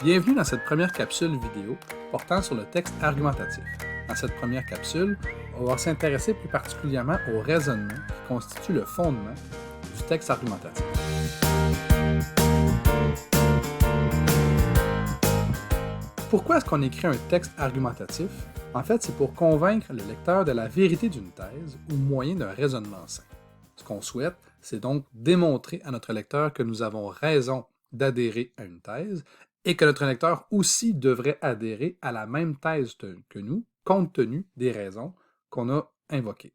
Bienvenue dans cette première capsule vidéo portant sur le texte argumentatif. Dans cette première capsule, on va s'intéresser plus particulièrement au raisonnement qui constitue le fondement du texte argumentatif. Pourquoi est-ce qu'on écrit un texte argumentatif? En fait, c'est pour convaincre le lecteur de la vérité d'une thèse ou moyen d'un raisonnement sain. Ce qu'on souhaite, c'est donc démontrer à notre lecteur que nous avons raison d'adhérer à une thèse et que notre lecteur aussi devrait adhérer à la même thèse que nous, compte tenu des raisons qu'on a invoquées.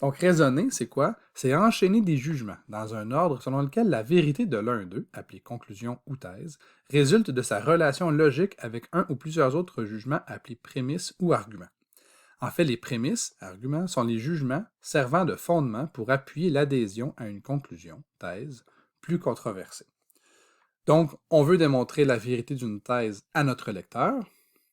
Donc, raisonner, c'est quoi? C'est enchaîner des jugements dans un ordre selon lequel la vérité de l'un d'eux, appelée conclusion ou thèse, résulte de sa relation logique avec un ou plusieurs autres jugements appelés prémices ou arguments. En fait, les prémices, arguments, sont les jugements servant de fondement pour appuyer l'adhésion à une conclusion, thèse, plus controversée. Donc, on veut démontrer la vérité d'une thèse à notre lecteur,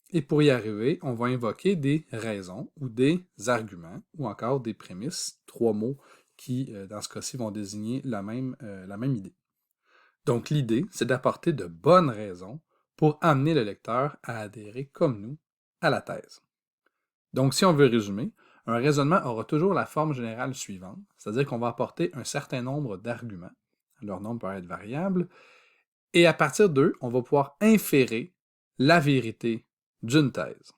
et pour y arriver, on va invoquer des raisons ou des arguments ou encore des prémices, trois mots qui, dans ce cas-ci, vont désigner la même idée. Donc, l'idée, c'est d'apporter de bonnes raisons pour amener le lecteur à adhérer, comme nous, à la thèse. Donc, si on veut résumer, un raisonnement aura toujours la forme générale suivante, c'est-à-dire qu'on va apporter un certain nombre d'arguments, leur nombre peut être variable, et à partir d'eux, on va pouvoir inférer la vérité d'une thèse.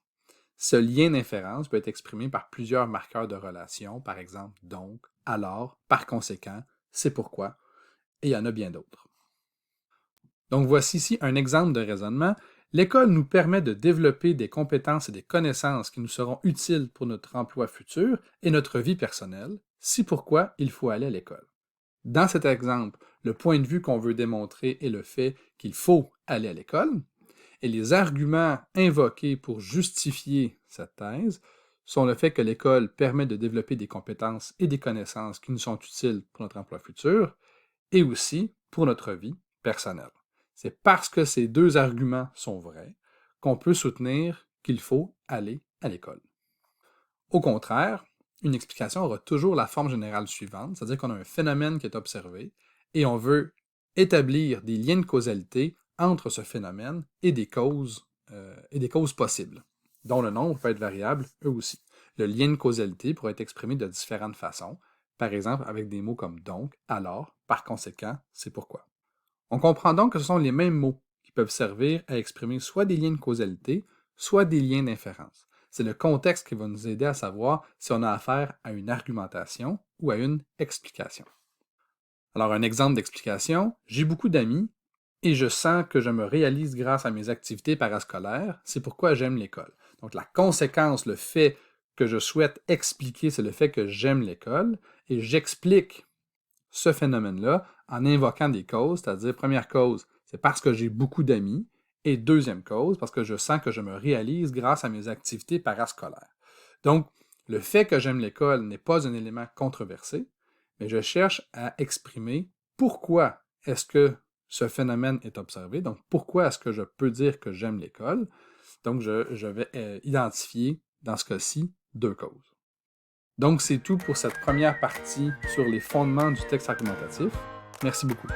Ce lien d'inférence peut être exprimé par plusieurs marqueurs de relation, par exemple donc, alors, par conséquent, c'est pourquoi, et il y en a bien d'autres. Donc voici ici un exemple de raisonnement. L'école nous permet de développer des compétences et des connaissances qui nous seront utiles pour notre emploi futur et notre vie personnelle, c'est pourquoi il faut aller à l'école. Dans cet exemple, le point de vue qu'on veut démontrer est le fait qu'il faut aller à l'école, et les arguments invoqués pour justifier cette thèse sont le fait que l'école permet de développer des compétences et des connaissances qui nous sont utiles pour notre emploi futur, et aussi pour notre vie personnelle. C'est parce que ces deux arguments sont vrais qu'on peut soutenir qu'il faut aller à l'école. Au contraire, une explication aura toujours la forme générale suivante, c'est-à-dire qu'on a un phénomène qui est observé et on veut établir des liens de causalité entre ce phénomène et des causes possibles, dont le nombre peut être variable, eux aussi. Le lien de causalité pourrait être exprimé de différentes façons, par exemple avec des mots comme donc, alors, par conséquent, c'est pourquoi. On comprend donc que ce sont les mêmes mots qui peuvent servir à exprimer soit des liens de causalité, soit des liens d'inférence. C'est le contexte qui va nous aider à savoir si on a affaire à une argumentation ou à une explication. Alors, un exemple d'explication, j'ai beaucoup d'amis et je sens que je me réalise grâce à mes activités parascolaires, c'est pourquoi j'aime l'école. Donc, la conséquence, le fait que je souhaite expliquer, c'est le fait que j'aime l'école et j'explique ce phénomène-là en invoquant des causes, c'est-à-dire, première cause, c'est parce que j'ai beaucoup d'amis, et deuxième cause, parce que je sens que je me réalise grâce à mes activités parascolaires. Donc, le fait que j'aime l'école n'est pas un élément controversé, mais je cherche à exprimer pourquoi est-ce que ce phénomène est observé, donc pourquoi est-ce que je peux dire que j'aime l'école. Donc, je vais identifier, dans ce cas-ci, deux causes. Donc, c'est tout pour cette première partie sur les fondements du texte argumentatif. Merci beaucoup.